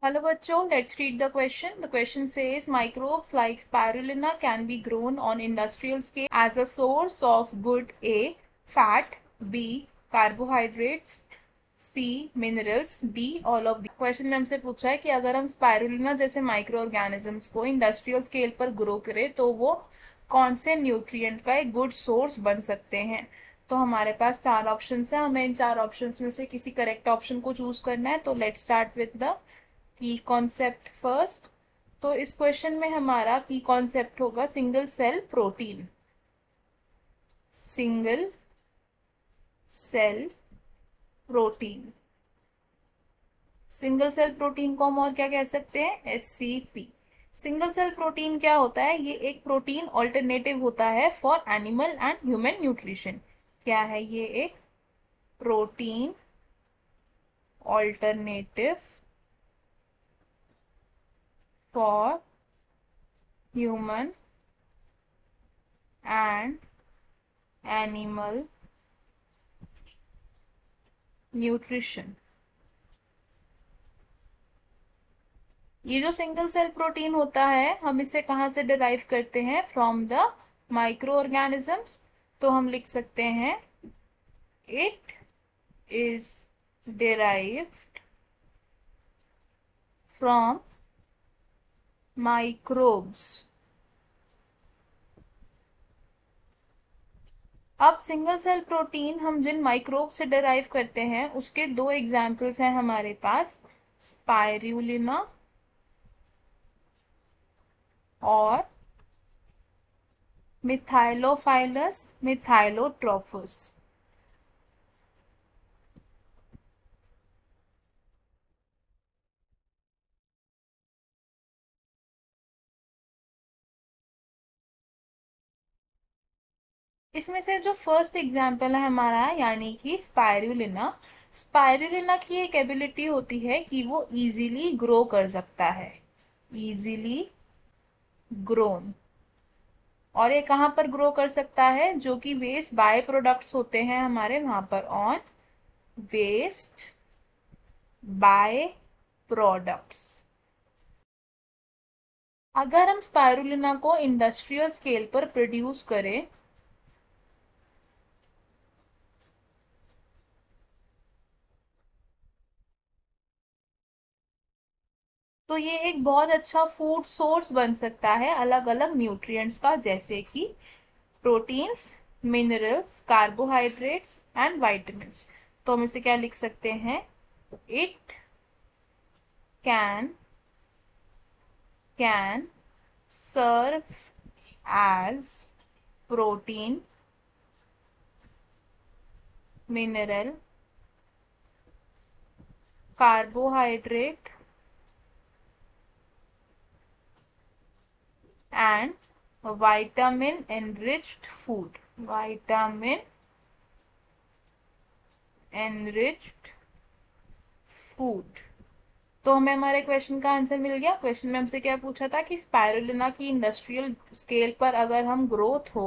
Hello bachcho, let's read the question. The question says microbes like spirulina can be grown on industrial scale as a source of good A. Fat, B. Carbohydrates, C. Minerals, D. All of the. Question में हमसे पूछा है कि अगर हम spirulina जैसे micro organisms को industrial scale पर ग्रो करें तो वो कौन से न्यूट्रिएंट का एक गुड सोर्स बन सकते हैं। तो हमारे पास चार ऑप्शंस है, हमें इन चार ऑप्शंस में से किसी करेक्ट ऑप्शन को चूज करना है। तो let's start with the key concept first. तो इस क्वेश्चन में हमारा की कॉन्सेप्ट होगा single cell protein. Single cell protein. Single cell protein को हम और क्या कह सकते हैं, SCP। सिंगल सेल प्रोटीन क्या होता है, ये एक प्रोटीन ऑल्टरनेटिव होता है for animal and human nutrition. क्या है ये, एक protein alternative for human and animal nutrition. ये जो सिंगल सेल प्रोटीन होता है हम इसे कहाँ से डिराइव करते हैं, फ्रॉम द माइक्रो ऑर्गेनिजम्स। तो हम लिख सकते हैं it is derived from microbes। अब सिंगल सेल प्रोटीन हम जिन माइक्रोब से डिराइव करते हैं उसके दो एग्जाम्पल्स हैं हमारे पास, स्पाइरुलिना और मिथाइलोफाइलस मिथाइलोट्रोफस। इसमें से जो फर्स्ट एग्जाम्पल है हमारा यानी कि स्पाइरुलिना। स्पाइरुलिना की एक एबिलिटी होती है कि वो इजीली ग्रो कर सकता है, इजीली ग्रोन। और ये कहाँ पर ग्रो कर सकता है, जो कि वेस्ट बाय प्रोडक्ट्स होते हैं हमारे वहां पर, ऑन वेस्ट बाय प्रोडक्ट्स। अगर हम स्पाइरुलिना को इंडस्ट्रियल स्केल पर प्रोड्यूस करें तो ये एक बहुत अच्छा फूड सोर्स बन सकता है अलग अलग न्यूट्रिएंट्स का, जैसे कि proteins, minerals, carbohydrates and vitamins. तो हम इसे क्या लिख सकते हैं, it can serve as protein, mineral, carbohydrate and vitamin enriched food, vitamin enriched food। तो हमें हमारे क्वेश्चन का आंसर मिल गया। क्वेश्चन में हमसे क्या पूछा था कि स्पाइरुलिना की इंडस्ट्रियल स्केल पर अगर हम ग्रोथ हो,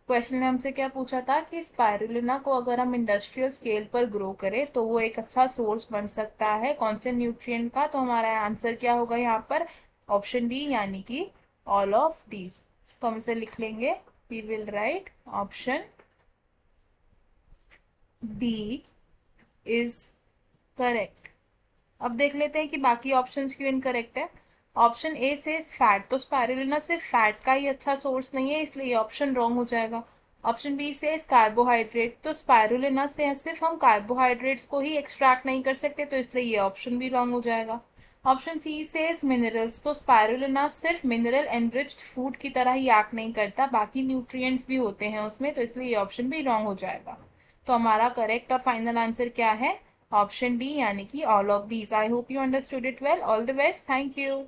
क्वेश्चन में हमसे क्या पूछा था कि स्पाइरुलिना को अगर हम इंडस्ट्रियल स्केल पर ग्रो करें तो वो एक अच्छा सोर्स बन सकता है कौन से न्यूट्रिएंट का। तो हमारा आंसर क्या होगा यहाँ पर, ऑप्शन डी यानी कि ऑल ऑफ दीज। तो हम इसे लिख लेंगे, we will write option D is correct. अब देख लेते हैं कि बाकी ऑप्शंस क्यों इनकरेक्ट है। ऑप्शन ए से फैट, तो स्पाइरुलिना सिर्फ फैट का ही अच्छा सोर्स नहीं है इसलिए ये ऑप्शन रॉन्ग हो जाएगा। ऑप्शन बी से कार्बोहाइड्रेट, तो स्पाइरुलिना से सिर्फ हम कार्बोहाइड्रेट्स को ही एक्सट्रैक्ट नहीं कर सकते तो इसलिए ये ऑप्शन भी रॉन्ग हो जाएगा। ऑप्शन सी से मिनरल्स, तो स्पाइरुलिना सिर्फ मिनरल एनरिच्ड फूड की तरह ही एक्ट नहीं करता, बाकी न्यूट्रिएंट्स भी होते हैं उसमें, तो इसलिए ये ऑप्शन भी रॉन्ग हो जाएगा। तो हमारा करेक्ट और फाइनल आंसर क्या है, ऑप्शन डी यानी कि all of these. I hope you understood it well. All the best, thank you.